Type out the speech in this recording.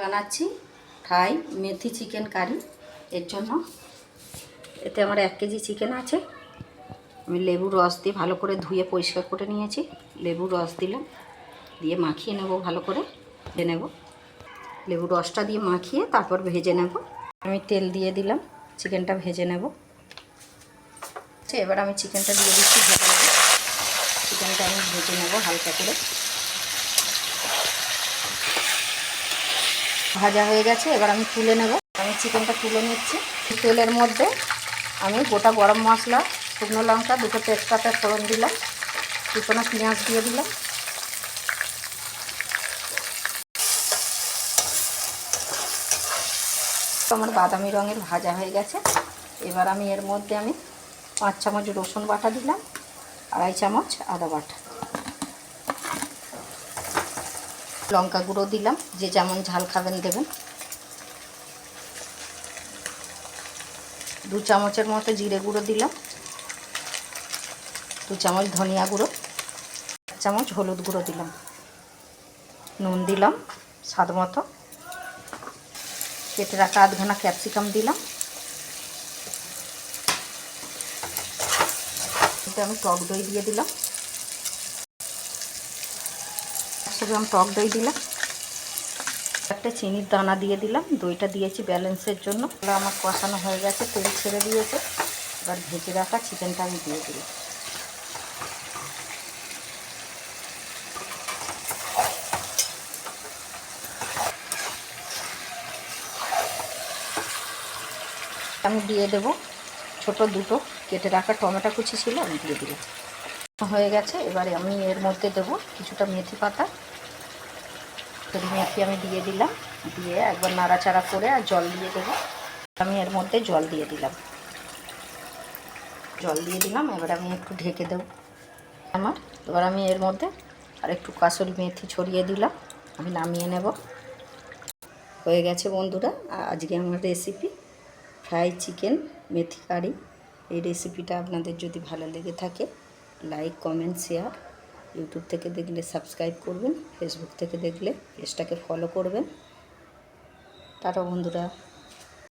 বানাচ্ছি ফ্রাই মেথি chicken curry. এর জন্য এতে আমার 1 কেজি চিকেন আছে। আমি লেবুর রস দিয়ে ভালো করে ধুয়ে পরিষ্কার করে নিয়েছি। লেবুর রস দিলাম, দিয়ে মাখিয়ে নেব, ভালো করে ভেজে নেব। লেবুর রসটা দিয়ে মাখিয়ে তারপর ভেজে নেব। আমি তেল দিয়ে দিলাম, চিকেনটা ভেজে নেব। এবার আমি চিকেনটা দিয়ে দিচ্ছি, ভেজে নেব। চিকেনটা আমি ভেজে নেব হালকা করে। ভাজা হয়ে গেছে, এবার আমি তুলে নেব। আমি চিকেনটা তুলে নিচ্ছি। তেলের মধ্যে আমি গোটা গরম মশলা, শুকনো লঙ্কা, 2টো তেজপাতা ফোড়ন দিলাম, 2টো পেঁয়াজ দিয়ে দিলাম। আমার বাদামি রঙের ভাজা হয়ে গেছে। এবার আমি এর মধ্যে 5 চামচ রসুন বাটা দিলাম, 2.5 চামচ আদা বাটা, লঙ্কা গুঁড়ো দিলাম, যে যেমন ঝাল খাবেন দেবেন। 2 চামচের মতো জিরে গুঁড়ো দিলাম, 2 চামচ ধনিয়া গুঁড়ো, 1 চামচ হলুদ গুঁড়ো দিলাম, নুন দিলাম স্বাদ মতো, কেটে রাখা আধখানা ক্যাপসিকাম দিলাম। আমি টক দই দিয়ে দিলাম, 100 গ্রাম টক দই দিলাম, একটা চিনির দানা দিয়ে দিলাম। দইটা দিয়েছি ব্যালেন্সের জন্য। আমার কষানো হয়ে গেছে, তেল ছেড়ে দিয়েছে। এবার ভেজে রাখা চিকেনটা আমি দিয়ে দিলাম। আমি দিয়ে দেব ছোট 2টো কেটে রাখা টমেটো কুচি ছিল, আমি দিয়ে দিলাম। হয়ে গেছে, এবারে আমি এর মধ্যে দেব কিছুটা মেথি পাতা। মেথি আমি দিয়ে দিলাম, দিয়ে একবার নাড়াচাড়া করে আর জল দিয়ে দেবো। আমি এর মধ্যে জল দিয়ে দিলাম। এবার আমি একটু ঢেকে দেব। এবার আমি এর মধ্যে আর একটু কাসুরি মেথি ছড়িয়ে দিলাম। আমি নামিয়ে নেব। হয়ে গেছে বন্ধুরা আজকে আমার রেসিপি ফ্রাই চিকেন মেথি কারি। এই রেসিপিটা আপনাদের যদি ভালো লেগে থাকে লাইক, কমেন্ট, শেয়ার। ইউটিউব থেকে দেখলে সাবস্ক্রাইব করবেন, ফেসবুক থেকে দেখলে পেজটাকে ফলো করবেন। টাটা বন্ধুরা।